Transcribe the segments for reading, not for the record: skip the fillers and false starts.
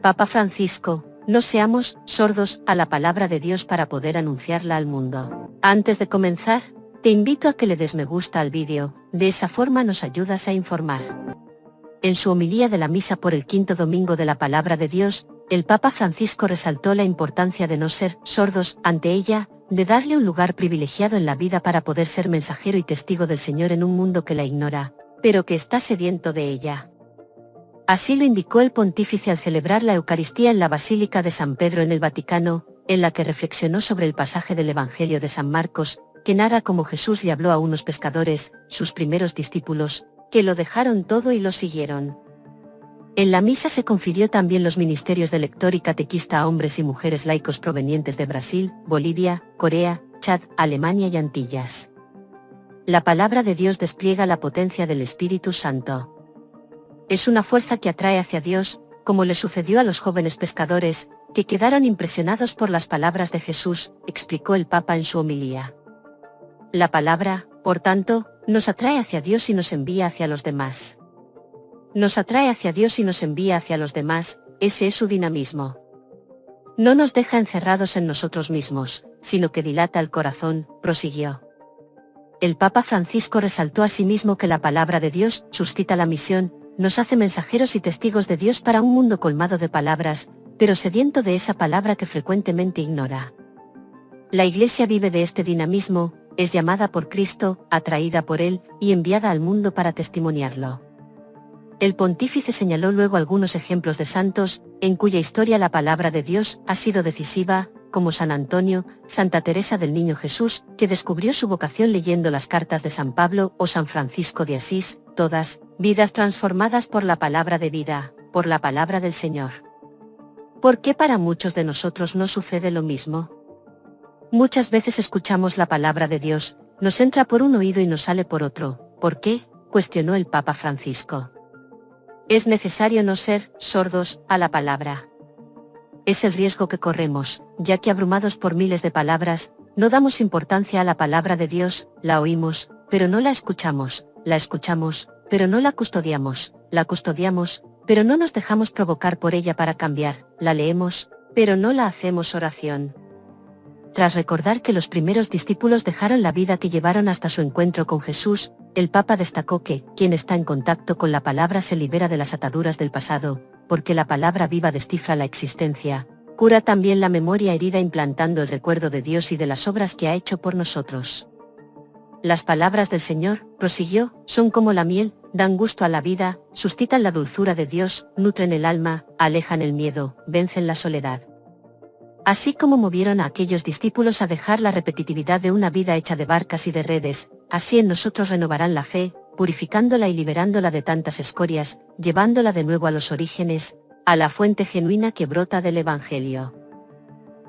Papa Francisco, no seamos sordos a la palabra de Dios para poder anunciarla al mundo. Antes de comenzar, te invito a que le des me gusta al vídeo, de esa forma nos ayudas a informar. En su homilía de la misa por el quinto domingo de la palabra de Dios, el Papa Francisco resaltó la importancia de no ser sordos ante ella, de darle un lugar privilegiado en la vida para poder ser mensajero y testigo del Señor en un mundo que la ignora, pero que está sediento de ella. Así lo indicó el pontífice al celebrar la Eucaristía en la Basílica de San Pedro en el Vaticano, en la que reflexionó sobre el pasaje del Evangelio de San Marcos, que narra cómo Jesús le habló a unos pescadores, sus primeros discípulos, que lo dejaron todo y lo siguieron. En la misa se confirió también los ministerios de lector y catequista a hombres y mujeres laicos provenientes de Brasil, Bolivia, Corea, Chad, Alemania y Antillas. La palabra de Dios despliega la potencia del Espíritu Santo. Es una fuerza que atrae hacia Dios, como le sucedió a los jóvenes pescadores, que quedaron impresionados por las palabras de Jesús, explicó el Papa en su homilía. La palabra, por tanto, nos atrae hacia Dios y nos envía hacia los demás. Nos atrae hacia Dios y nos envía hacia los demás, ese es su dinamismo. No nos deja encerrados en nosotros mismos, sino que dilata el corazón, prosiguió. El Papa Francisco resaltó asimismo que la palabra de Dios suscita la misión, nos hace mensajeros y testigos de Dios para un mundo colmado de palabras, pero sediento de esa palabra que frecuentemente ignora. La Iglesia vive de este dinamismo, es llamada por Cristo, atraída por Él, y enviada al mundo para testimoniarlo. El pontífice señaló luego algunos ejemplos de santos, en cuya historia la palabra de Dios ha sido decisiva, como San Antonio, Santa Teresa del Niño Jesús, que descubrió su vocación leyendo las cartas de San Pablo, o San Francisco de Asís, todas, vidas transformadas por la palabra de vida, por la palabra del Señor. ¿Por qué para muchos de nosotros no sucede lo mismo? Muchas veces escuchamos la palabra de Dios, nos entra por un oído y nos sale por otro. ¿Por qué?, cuestionó el Papa Francisco. Es necesario no ser sordos a la palabra. Es el riesgo que corremos, ya que abrumados por miles de palabras, no damos importancia a la palabra de Dios, la oímos, pero no la escuchamos, pero no la custodiamos, pero no nos dejamos provocar por ella para cambiar, la leemos, pero no la hacemos oración. Tras recordar que los primeros discípulos dejaron la vida que llevaron hasta su encuentro con Jesús, el Papa destacó que, quien está en contacto con la palabra se libera de las ataduras del pasado, porque la palabra viva descifra la existencia, cura también la memoria herida implantando el recuerdo de Dios y de las obras que ha hecho por nosotros. Las palabras del Señor, prosiguió, son como la miel, dan gusto a la vida, suscitan la dulzura de Dios, nutren el alma, alejan el miedo, vencen la soledad. Así como movieron a aquellos discípulos a dejar la repetitividad de una vida hecha de barcas y de redes, así en nosotros renovarán la fe, purificándola y liberándola de tantas escorias, llevándola de nuevo a los orígenes, a la fuente genuina que brota del Evangelio.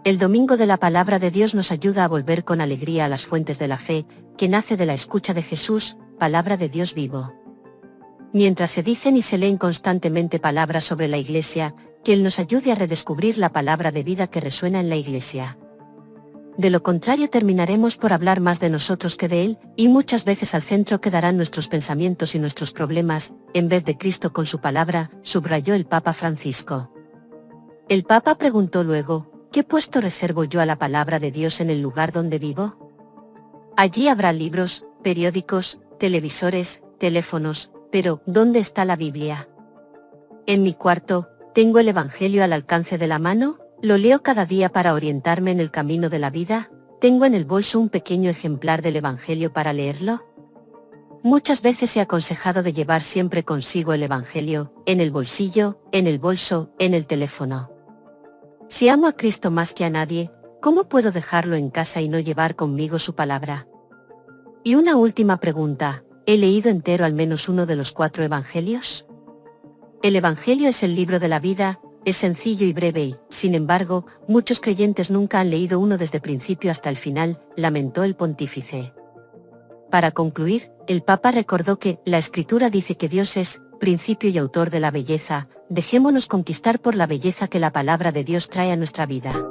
El domingo de la palabra de Dios nos ayuda a volver con alegría a las fuentes de la fe, que nace de la escucha de Jesús, palabra de Dios vivo. Mientras se dicen y se leen constantemente palabras sobre la Iglesia, que Él nos ayude a redescubrir la palabra de vida que resuena en la Iglesia. De lo contrario terminaremos por hablar más de nosotros que de Él, y muchas veces al centro quedarán nuestros pensamientos y nuestros problemas, en vez de Cristo con su palabra, subrayó el Papa Francisco. El Papa preguntó luego, ¿qué puesto reservo yo a la palabra de Dios en el lugar donde vivo? Allí habrá libros, periódicos, televisores, teléfonos, pero ¿dónde está la Biblia? En mi cuarto, ¿tengo el Evangelio al alcance de la mano? ¿Lo leo cada día para orientarme en el camino de la vida? ¿Tengo en el bolso un pequeño ejemplar del Evangelio para leerlo? Muchas veces he aconsejado de llevar siempre consigo el Evangelio, en el bolsillo, en el bolso, en el teléfono. Si amo a Cristo más que a nadie, ¿cómo puedo dejarlo en casa y no llevar conmigo su palabra? Y una última pregunta, ¿he leído entero al menos uno de los 4 Evangelios? El Evangelio es el libro de la vida, es sencillo y breve y, sin embargo, muchos creyentes nunca han leído uno desde principio hasta el final, lamentó el pontífice. Para concluir, el Papa recordó que, la Escritura dice que Dios es, principio y autor de la belleza, dejémonos conquistar por la belleza que la palabra de Dios trae a nuestra vida.